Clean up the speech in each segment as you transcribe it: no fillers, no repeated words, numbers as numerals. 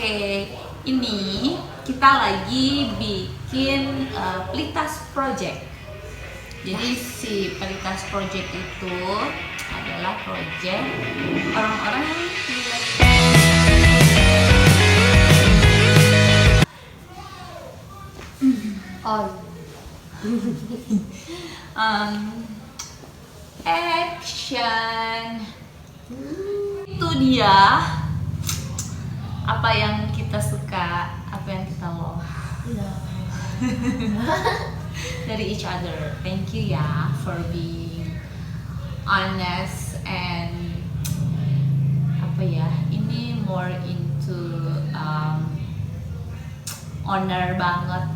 Oke, ini kita lagi bikin Pelitas Project. Jadi si Pelitas Project itu adalah project orang-orang yang action. Itu dia apa yang kita suka, apa yang kita love dari each other. Thank you ya for being honest and apa ya, ini more into honor banget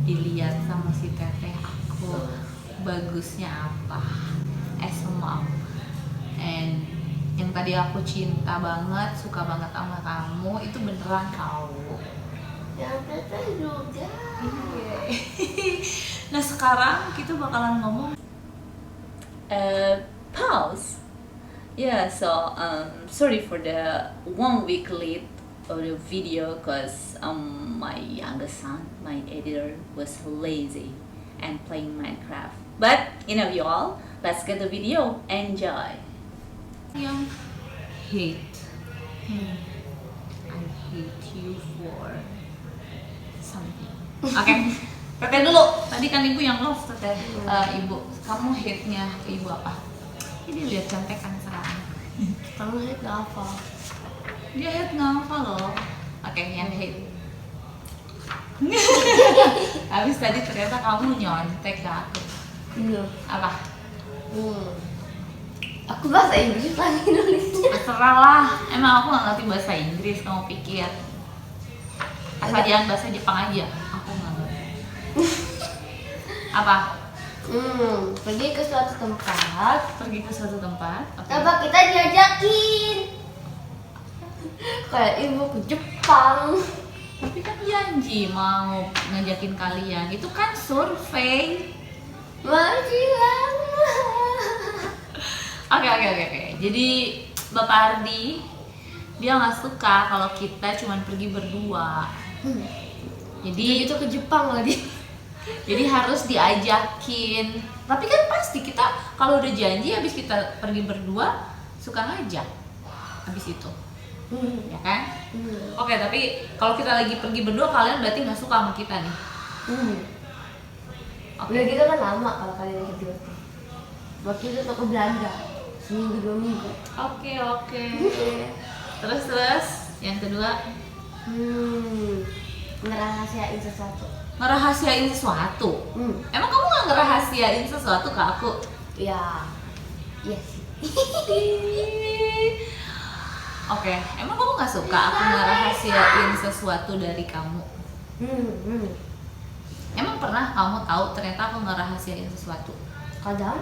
dilihat sama si teteh aku bagusnya apa as a mom. And yang tadi aku cinta banget, suka banget sama kamu, itu beneran tahu. Yang teteh juga. Nah sekarang kita bakalan ngomong pause. Yeah, so sorry for the 1 week late of the video because my youngest son, my editor, was lazy and playing Minecraft. But you know you all, let's get the video. Enjoy. Yang hate, I hate you for something. Oke, teteh dulu. Tadi kan ibu yang love, teteh. Ibu, kamu hate-nya ke ibu apa? Ini lihat cantekan sekarang. Kamu hate nggak apa? Dia hate nggak apa loh. Oke, yang hate. Habis tadi ternyata kamu nyontek ke aku. Iya. Apa? Aku bahasa Inggris lagi nulisnya. Terserah lah. Emang aku nggak ngerti bahasa Inggris, kamu pikir? Asal jangan bahasa Jepang aja. Aku nggak ngerti. Apa? Pergi ke suatu tempat. Pergi ke suatu tempat. Oke. Coba kita diajakin. Kayak ibu ke Jepang. Tapi kan janji mau ngajakin kalian. Itu kan survei. Masih lama. Oke. Jadi Bapak Ardi dia nggak suka kalau kita cuman pergi berdua. Jadi itu ke Jepang lagi. Jadi harus diajakin. Tapi kan pasti kita kalau udah janji habis kita pergi berdua suka ngajak. Habis itu. Ya kan? Oke, tapi kalau kita lagi pergi berdua kalian berarti nggak suka sama kita nih. Udah gitu kan lama kalau kalian berdua. Waktu itu ke Belanda. Seminggu 2 minggu. Oke. Terus yang kedua ngerahasiain sesuatu. Ngerahasiain sesuatu. Emang kamu nggak ngerahasiain sesuatu ke aku? Ya, iya sih. Oke, emang kamu nggak suka aku ngerahasiain sesuatu dari kamu? Emang pernah kamu tahu ternyata aku ngerahasiain sesuatu? Kadang.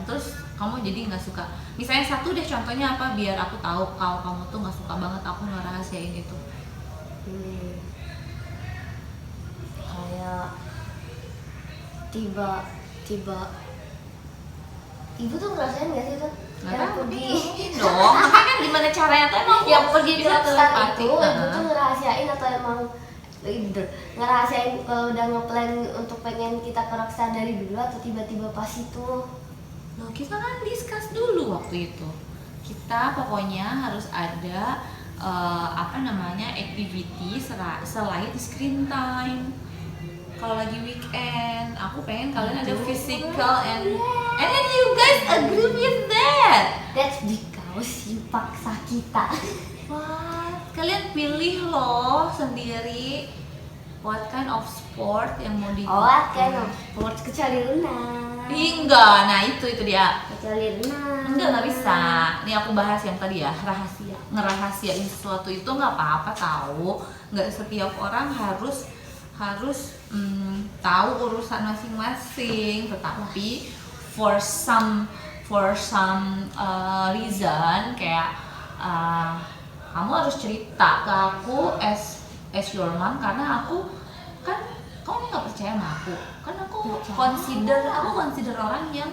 Terus kamu jadi nggak suka. Misalnya satu deh contohnya apa biar aku tahu kalau kamu tuh nggak suka banget aku ngerahasiain itu. Kayak tiba ibu tuh ngerasain nggak sih tuh? Yang pergi dong. Makanya kan gimana caranya tuh emang yang pergi ke bisa tempat telepati. itu, ibu tuh ngerahasiain atau emang ngerahasiain kalau udah ngeplan untuk pengen kita ke Raksa dari dulu atau tiba-tiba pas itu? Loh, kita kan discuss dulu waktu itu. Kita pokoknya harus ada activity selain screen time. Kalau lagi weekend, aku pengen kalian ada physical and then you guys agree with that. That's because you paksa kita. What? Kalian pilih loh sendiri what kind of sport yang mau diikuti. What kind of sport? Kecuali renang. Enggak, nah itu dia. Kecuali renang. Nggak bisa. Nih aku bahas yang tadi ya, rahasia. Ngerahasiain sesuatu itu nggak apa-apa tahu. Nggak setiap orang harus tahu urusan masing-masing. Tetapi for some reason kayak kamu harus cerita ke aku as your mom karena aku kan kamu nggak percaya sama aku kan aku consider orang yang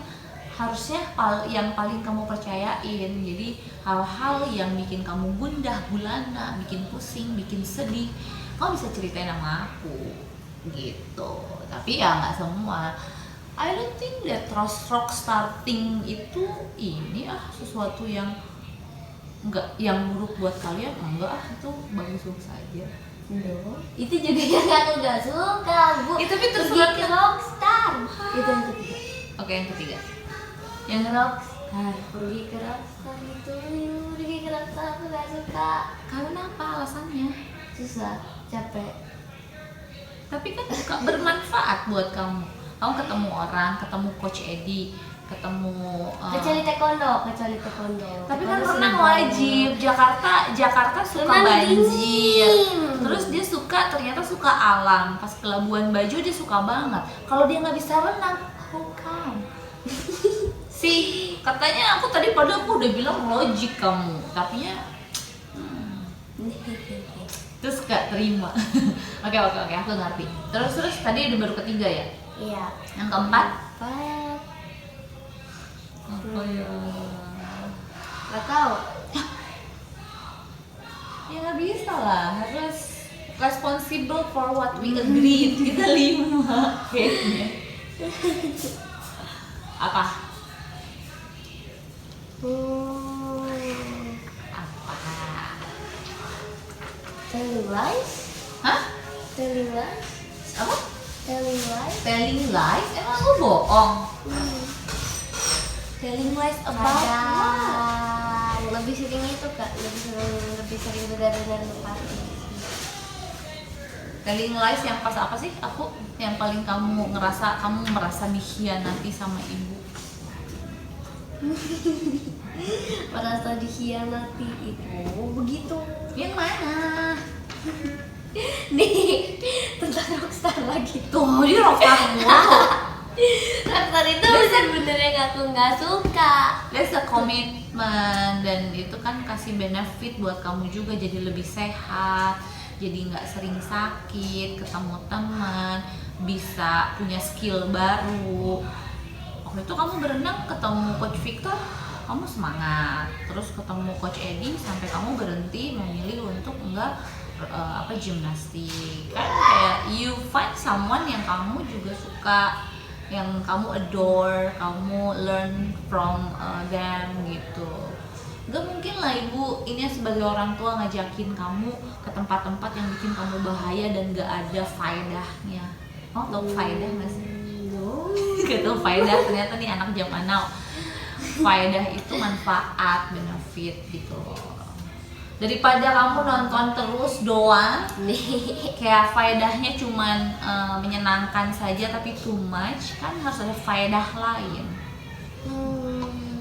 harusnya yang paling kamu percayain. Jadi hal-hal yang bikin kamu gundah gulana, bikin pusing, bikin sedih, kamu bisa ceritain sama aku gitu. Tapi ya nggak semua. I don't think that rock starting itu ini sesuatu yang enggak, yang buruk buat kalian. Enggak, itu bagus-bagus aja. No. Itu juga yang aku gak suka, Bu. Itu tapi terserah ke rockstar. Itu yang ketiga. Oke, yang ketiga. Yang rockstar, pergi ke rockstar itu, pergi ke rockstar aku gak suka. Karena apa alasannya? Susah, capek. Tapi kan bermanfaat buat kamu. Kamu ketemu orang, ketemu Coach Edi, ketemu Kecuali taekwondo. tapi kan renang wajib. Jakarta suka Renang banjir. dingin. Terus dia ternyata suka alam. Pas ke Labuan Bajo dia suka banget. Kalau dia nggak bisa renang, how come? Katanya aku tadi aku udah bilang logik kamu, tapi ya terus gak terima. Oke, aku ngerti. Terus tadi udah baru ketiga ya? Iya. Yang keempat? Empat. Apa ya? Gak tau. Ya nggak bisa lah, harus responsible for what we agreed. Kita 5 kayaknya. Apa? Apa? Telling lies? Hah? Telling lies? Apa? Telling lies? Telling lies? Emang aku bohong? Telling lies about what? Kadang lebih sering itu Kak, lebih sering benar-benar nepati. Telling lies yang pas apa sih? Aku yang paling kamu merasa dikhianati sama ibu. Merasa dikhianati itu begitu. Yang mana? Nih, tentang rockstar lagi. Tuh, dia rockstar mulu. Rockstar itu bener-bener yang aku nggak suka. That's a commitment, dan itu kan kasih benefit buat kamu juga, jadi lebih sehat, jadi nggak sering sakit, ketemu teman, bisa punya skill baru. Waktu itu kamu berenang ketemu Coach Victor, kamu semangat. Terus ketemu Coach Edi sampai kamu berhenti memilih untuk enggak gimnastik. Kan kayak you find someone yang kamu juga suka, yang kamu adore, kamu learn from them gitu. Gak mungkin lah ibu ini sebagai orang tua ngajakin kamu ke tempat-tempat yang bikin kamu bahaya dan gak ada faedahnya. Oh, tau faedah gak sih? No. Gak tau faedah, ternyata nih anak zaman now. Faedah itu manfaat, benefit gitu. Daripada kamu nonton terus doang, kayak faedahnya cuman menyenangkan saja tapi too much, kan harus ada faedah lain.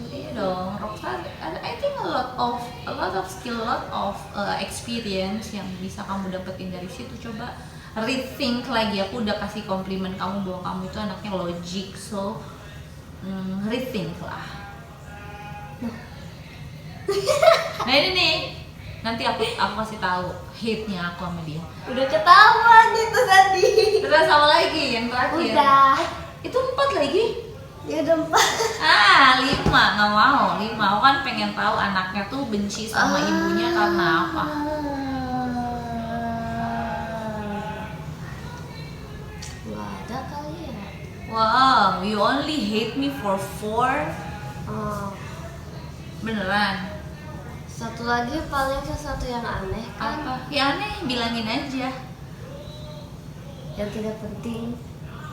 Iya dong, Rockstar. I think a lot of skill, a lot of experience yang bisa kamu dapetin dari situ. Coba rethink lagi. Aku udah kasih komplimen kamu bahwa kamu itu anaknya logik, so rethink lah. Nah ini nih, nanti aku kasih tahu hate-nya aku sama dia. Udah ketahuan itu tadi. Terus sama lagi yang terakhir. Udah. Itu 4 lagi. Ya udah 5,4. nggak mau 5. Aku kan pengen tahu anaknya tuh benci sama ibunya karena apa. Gak ada kali ya. Wow, you only hate me for 4? Beneran? Satu lagi paling sesuatu yang aneh kan. Apa? Ya aneh, bilangin aja. Yang tidak penting.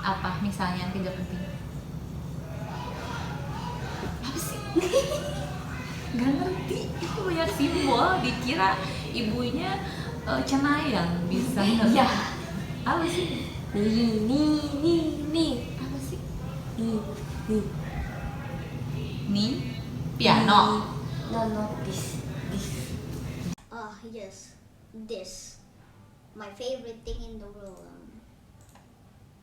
Apa misalnya yang tidak penting? Apa sih? Gak ngerti. Itu banyak simbol, dikira ibunya cenayang bisa. Iya. Apa sih? Nih. Apa sih? Nih. Nih? Piano? No, this. Yes, this. My favorite thing in the world.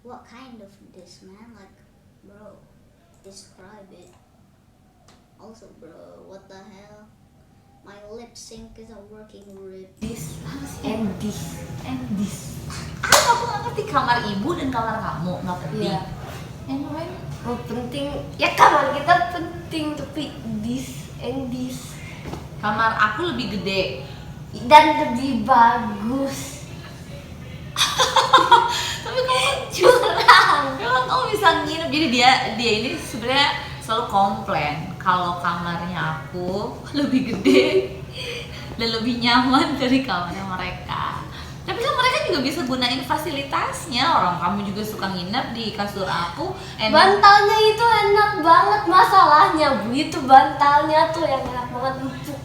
What kind of this, man? Like, bro, describe it. Also, bro, what the hell? My lip sync is a working rip. This. Apa sih? And this. Aku gak ngerti. Kamar ibu dan kamar kamu gak penting. Iya. And when Oh penting, ya kamar kita penting, tapi this and this Kamar aku lebih gede. dan lebih bagus. Tapi kamu kan Curang. memang kamu bisa nginep. Jadi dia ini sebenarnya selalu komplain kalau kamarnya aku lebih gede dan lebih nyaman dari kamarnya mereka. Tapi kan mereka juga bisa gunain fasilitasnya. Orang kamu juga suka nginep di kasur aku. Bantalnya itu enak banget, masalahnya Bu, itu bantalnya tuh yang enak banget, empuk.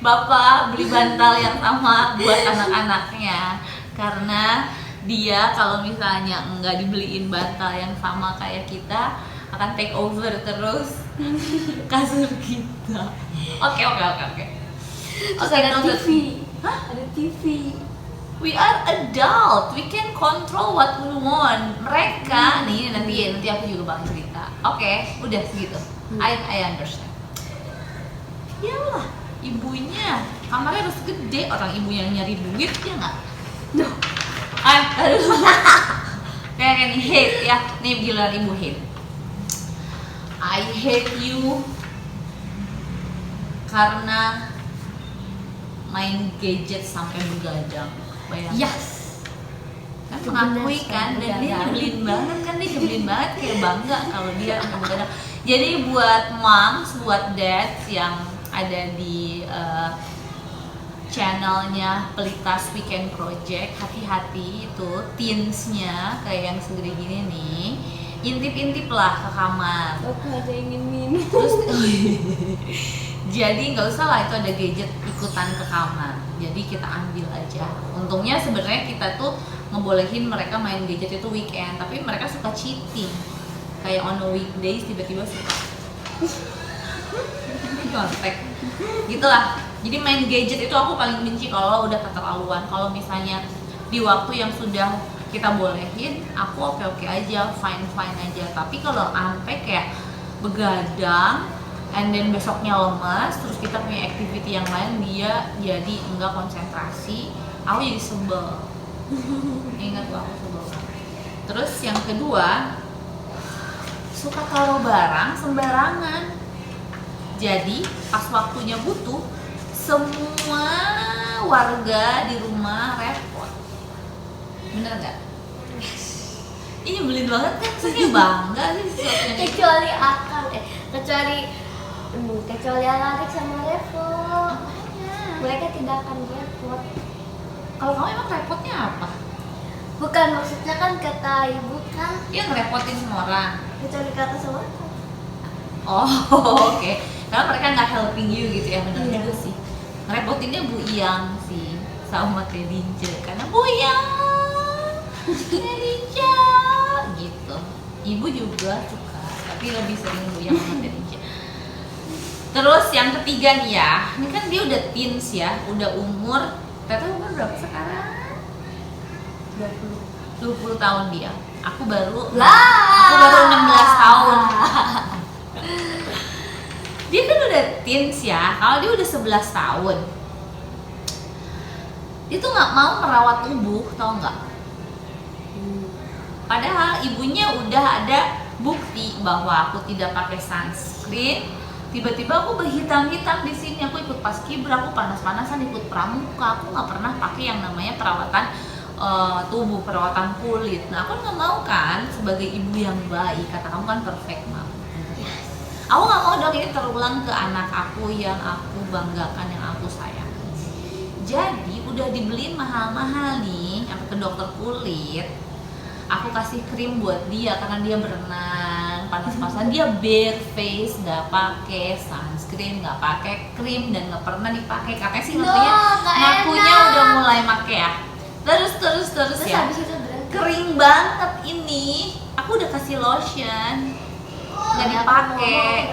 Bapak beli bantal yang sama buat anak-anaknya karena dia kalau misalnya nggak dibeliin bantal yang sama kayak kita akan take over terus kasur kita. Oke. Terus ada noted. TV. Hah? Ada TV. We are adult, we can control what we want. Mereka nih nanti aku juga bakal cerita. Oke, udah segitu. I understand. Iyalah, ibunya kamarnya harus gede, orang ibu yang nyari duit ya nggak? No. Kayak nih hate ya, nih giliran ibu hate. I hate you karena main gadget sampai begadang. Bayangin. Yes. Kan Itu mengakui benar, kan, dan dia begadang. nyebelin banget kan, dia nyebelin banget kayak bangga kalau dia sampai begadang. Jadi buat moms, buat dads yang ada di channelnya Pelitas Weekend Project, hati-hati itu teensnya kayak yang segede gini nih, intip-intip lah ke kamar. Aku ada ingin minum. Terus jadi nggak usah lah itu ada gadget ikutan ke kamar, jadi kita ambil aja. Untungnya sebenarnya kita tuh ngebolehin mereka main gadget itu weekend, tapi mereka suka cheating kayak on a weekdays tiba-tiba suka nyontek gitulah. Jadi main gadget itu aku paling benci kalau udah keterlaluan. Kalau misalnya di waktu yang sudah kita bolehin, aku oke aja, fine aja. Tapi kalau sampai kayak begadang and then besoknya lemas, terus kita punya activity yang lain, dia jadi enggak konsentrasi, aku jadi sebel. Ingat tuh, aku sebel banget. Terus yang kedua, suka taruh barang sembarangan. Jadi pas waktunya butuh, semua warga di rumah repot. Bener nggak? Ini nyebelin banget kan, saya bangga sih sesuatu yang Kecuali Akang, kecuali Alarik sama Revo. Mereka tidak akan repot. Kalau kamu emang repotnya apa? Bukan, maksudnya kan kata ibu kan, Ya ngerepotin semua orang. kecuali kata sama Akang. Oh oke. Karena mereka nggak helping you gitu ya, benar Iya. juga sih. Ngerepotinnya Bu Iyang sih sama Teh Dince, karena Bu Iyang, Teh Dince gitu. Ibu juga suka, tapi lebih sering Bu Iyang sama Teh Dince. Terus yang ketiga nih ya, ini kan dia udah teens ya, udah umur, Tete umur berapa sekarang? 20 tahun dia. Aku baru 16 tahun. Dia kan udah teens ya, kalau dia udah 11 tahun dia tuh nggak mau merawat tubuh, tau nggak? Padahal ibunya udah ada bukti bahwa aku tidak pakai sunscreen, tiba-tiba aku berhitam-hitam di sini. Aku ikut paskibra, aku panas-panasan ikut pramuka, aku nggak pernah pakai yang namanya perawatan tubuh, perawatan kulit. Nah aku nggak mau kan, sebagai ibu yang baik, kata kamu kan perfect mom. Aku nggak mau dong ini terulang ke anak aku yang aku banggakan, yang aku sayang. Jadi udah dibeliin mahal-mahal nih, sampai ke dokter kulit. Aku kasih krim buat dia karena dia berenang panas-panasan, dia bare face, nggak pakai sunscreen, nggak pakai krim, dan nggak pernah dipakai. Katanya sih ngakunya udah mulai pakai ya. Terus ya. Habis itu berhenti. Kering banget ini. Aku udah kasih lotion, nggak dipakai.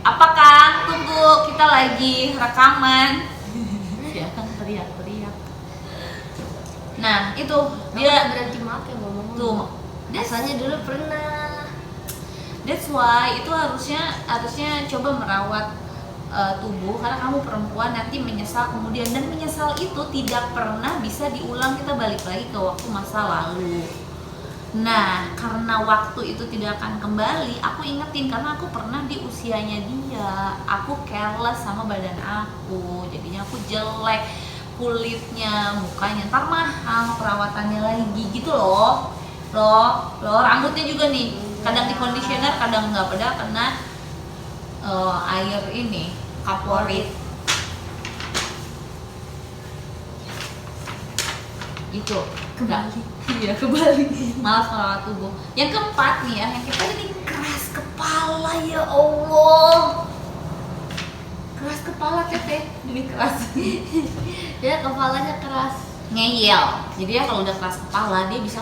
Apakah tunggu, kita lagi rekaman. Ya kan teriak-teriak. Nah itu dia berhenti makan ngomong. tuh. Biasanya dulu pernah. That's why itu harusnya coba merawat tubuh, karena kamu perempuan nanti menyesal kemudian, dan menyesal itu tidak pernah bisa diulang. Kita balik lagi ke waktu masa lalu. Nah, karena waktu itu tidak akan kembali, aku ingetin karena aku pernah di usianya dia. Aku careless sama badan aku, jadinya aku jelek kulitnya, mukanya ntar mahal perawatannya lagi gitu loh. Rambutnya juga nih, kadang di conditioner, kadang nggak, padahal kena air ini kaporit. Itu kebalik. Iya, kebalik. Malas merawat tubuh. Yang keempat nih ya, yang kita ini keras kepala, ya Allah. Keras kepala Teteh, ini keras. Dia kepalanya keras. Ngeyel. Jadi ya kalau udah keras kepala dia bisa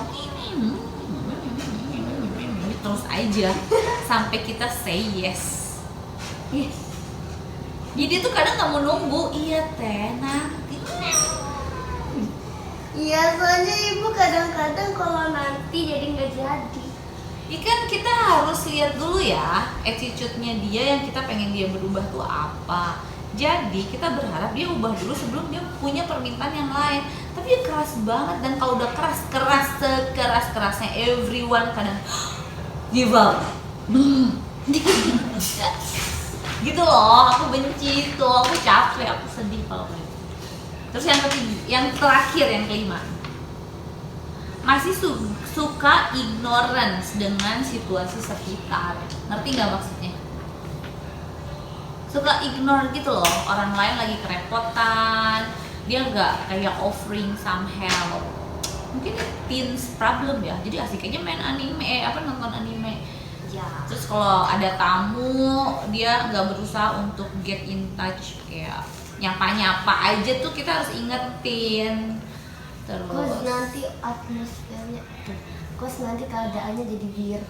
terus aja sampai kita say yes. Yes. Jadi tuh kadang nggak mau nunggu, iya Teh nanti. Iya, soalnya ibu kadang-kadang kalau nanti jadi nggak jadi. Kan kita harus lihat dulu ya attitude-nya dia, yang kita pengen dia berubah tuh apa. Jadi kita berharap dia ubah dulu sebelum dia punya permintaan yang lain. Tapi dia keras banget, dan kalau udah keras sekeras-kerasnya everyone kadang give up. Gitu loh, aku benci itu, aku capek, aku sedih kalau kayak gitu. Terus yang terakhir, yang kelima, masih suka ignorance dengan situasi sekitar. Ngerti nggak maksudnya? Suka ignore gitu loh, orang lain lagi kerepotan, dia nggak kayak offering some help. Mungkin teens problem ya, jadi asik aja main anime, nonton anime. Ya. Terus kalau ada tamu, dia nggak berusaha untuk get in touch, kayak nyapa aja tuh kita harus ingetin. Kos Terus nanti atmosfernya, kos nanti keadaannya jadi weird.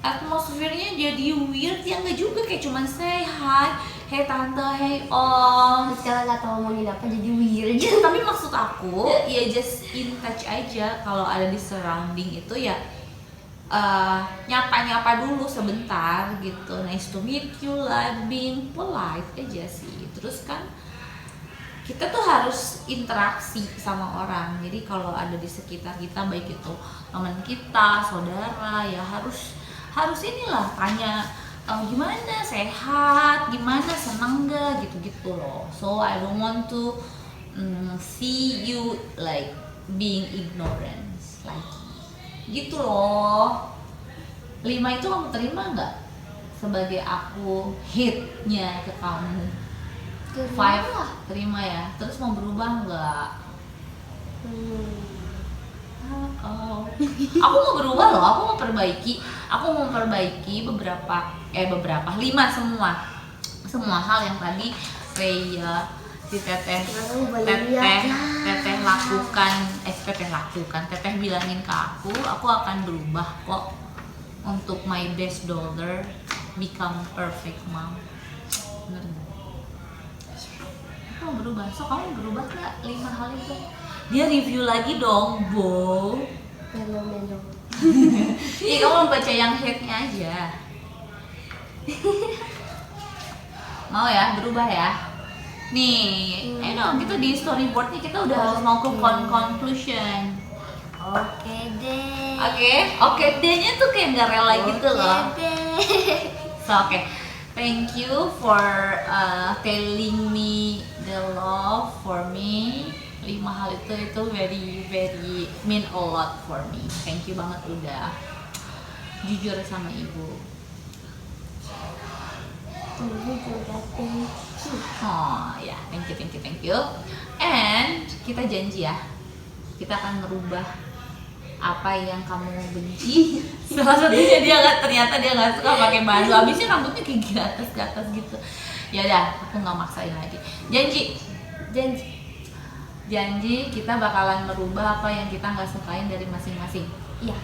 atmosfernya jadi weird, ya nggak juga, kayak cuman say hi, hey tante, hey om. Terus kalau nggak tahu ngomongin apa jadi weird. Tapi maksud aku ya just in touch aja, kalau ada di surrounding itu ya nyapa dulu sebentar gitu, nice to meet you lah, being polite aja sih. Terus kan kita tuh harus interaksi sama orang, jadi kalau ada di sekitar kita, baik itu teman kita, saudara, ya harus inilah tanya gimana, sehat, gimana, seneng gak, gitu-gitu loh. So I don't want to see you like being ignorant lagi gitu loh. 5 itu kamu terima nggak sebagai aku hate-nya ke kamu? 5 terima ya. Terus mau berubah nggak? Aku mau berubah loh, aku mau perbaiki beberapa 5 semua hal yang tadi Reya, si teteh lakukan, teteh bilangin ke aku akan berubah kok untuk my best daughter become perfect mom. Bener gak? Aku mau berubah, so kamu berubah gak 5 hal itu? Dia review lagi dong, Bo. Melo. Iya, kamu baca yang hate-nya aja. Mau ya, berubah ya? Nih, gitu di storyboardnya kita udah harus mau ke conclusion. Oke deh. Oke deh-nya tuh kayak nggak rela gitu loh. Oke deh. So thank you for telling me the love for me. 5 hal itu very very mean a lot for me. Thank you banget udah jujur sama ibu. Oh ya, thank you. And kita janji ya, kita akan merubah apa yang kamu benci. Salah satunya ternyata dia nggak suka pakai baju, habisnya rambutnya kayak gatas gitu. Ya udah, aku nggak maksain lagi. Janji kita bakalan merubah apa yang kita nggak sukain dari masing-masing. Iya.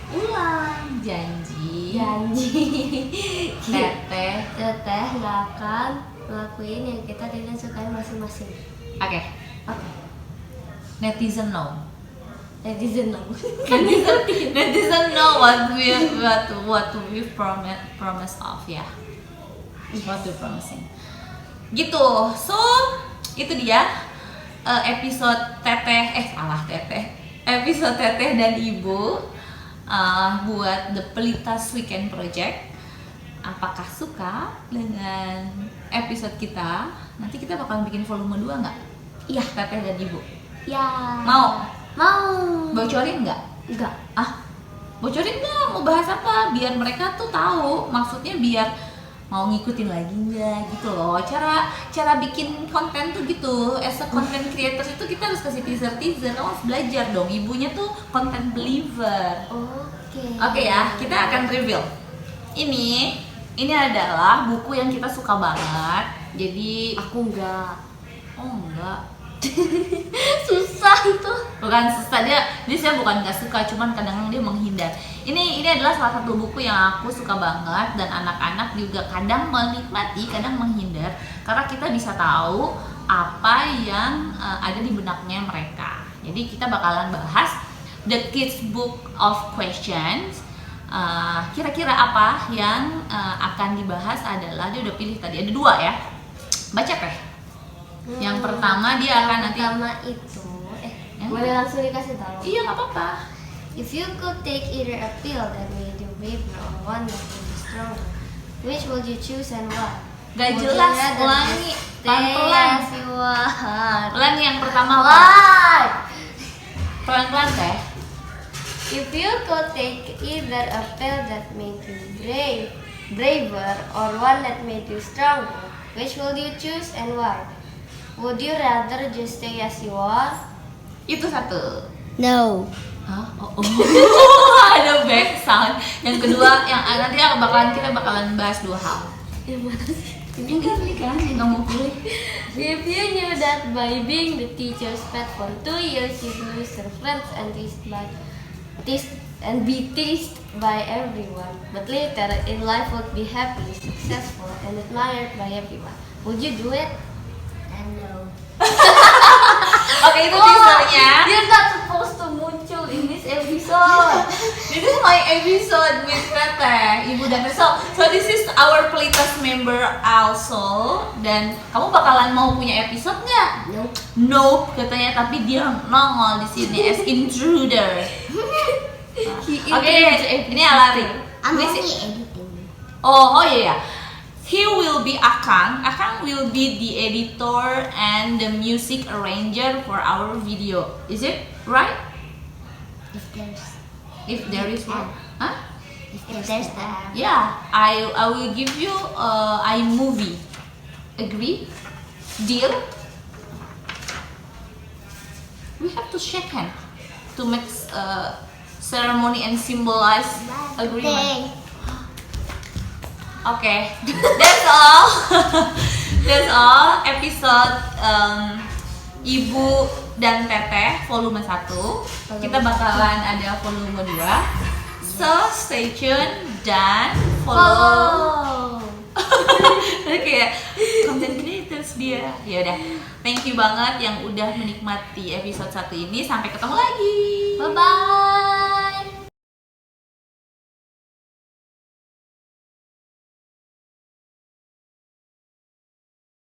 Ulang, janji. Teteh nggak akan ngelakuin yang kita tidak sukai masing-masing. Oke. Netizen know what we promise of ya. What we promising. Gitu. So itu dia episode episode teteh dan ibu. buat The Pelitas Weekend Project. Apakah suka dengan episode kita? Nanti kita bakal bikin volume 2 nggak? Iya, Teteh dan Ibu. Ya. Mau? Mau. Bocorin nggak? Enggak. Bocorin nggak? Mau bahas apa? Biar mereka tuh tahu. Maksudnya biar mau ngikutin lagi nggak gitu loh. Cara bikin konten tuh gitu. As a content creators itu kita harus kasih teaser. Kamu harus belajar dong. Ibunya tuh content believer. Oke ya, kita akan reveal. Ini adalah buku yang kita suka banget. Jadi Aku enggak. oh enggak. Susah itu. Bukan susah, dia saya bukan nggak suka, cuman kadang dia menghindar. Ini adalah salah satu buku yang aku suka banget, dan anak-anak juga kadang menikmati, kadang menghindar, karena kita bisa tahu apa yang ada di benaknya mereka. Jadi kita bakalan bahas The Kids Book of Questions. Kira-kira apa yang akan dibahas adalah, dia udah pilih tadi ada 2 ya. Baca Teh. Yang pertama dia akan nanti. Pertama itu, boleh langsung dikasih tahu. Iya, nggak apa-apa. If you could take either a pill that made you braver or one that made you stronger, which would you choose and why? Gak Would you jelas, rather ulangi stay pelan-pelan. as you are? Ulangi yang pertama apa? Why? Pelan-pelan Teh. If you could take either a pill that made you braver or one that made you stronger, which would you choose and why? Would you rather just stay as you are? Itu satu. No. Hah? Oh. Ada back sound. Yang kedua, yang nanti kita bakalan bahas 2 hal. Yang mana sih? Ini kan yang nggak mau pilih. If you knew that by being the teacher's pet for 2 years you'd lose your friends and be teased by everyone, but later in life would be happy, successful, and admired by everyone, would you do it? No. Oke, itu teasernya. You're not supposed to muncul in this episode. This is my episode with Teteh, Ibu dan Teteh. So this is our Pelitas member also. Dan kamu bakalan mau punya episode nggak? Nope. Nope katanya, tapi dia nongol di sini as intruder. Oke, ini Alari. I'm Ini only si- editing. Oh iya. He will be Akang. Akang will be the editor and the music arranger for our video. Is it right? If there is one. Huh? If there's the Yeah, I will give you iMovie. Agree? Deal? We have to shake hand to make ceremony and symbolize agreement. Okay, that's all. That's all episode Ibu dan Teteh volume 1. Kita bakalan ada volume 2. So stay tune dan follow. Kayak content creators dia. Ya udah. Thank you banget yang udah menikmati episode 1 ini. Sampai ketemu lagi. Bye bye.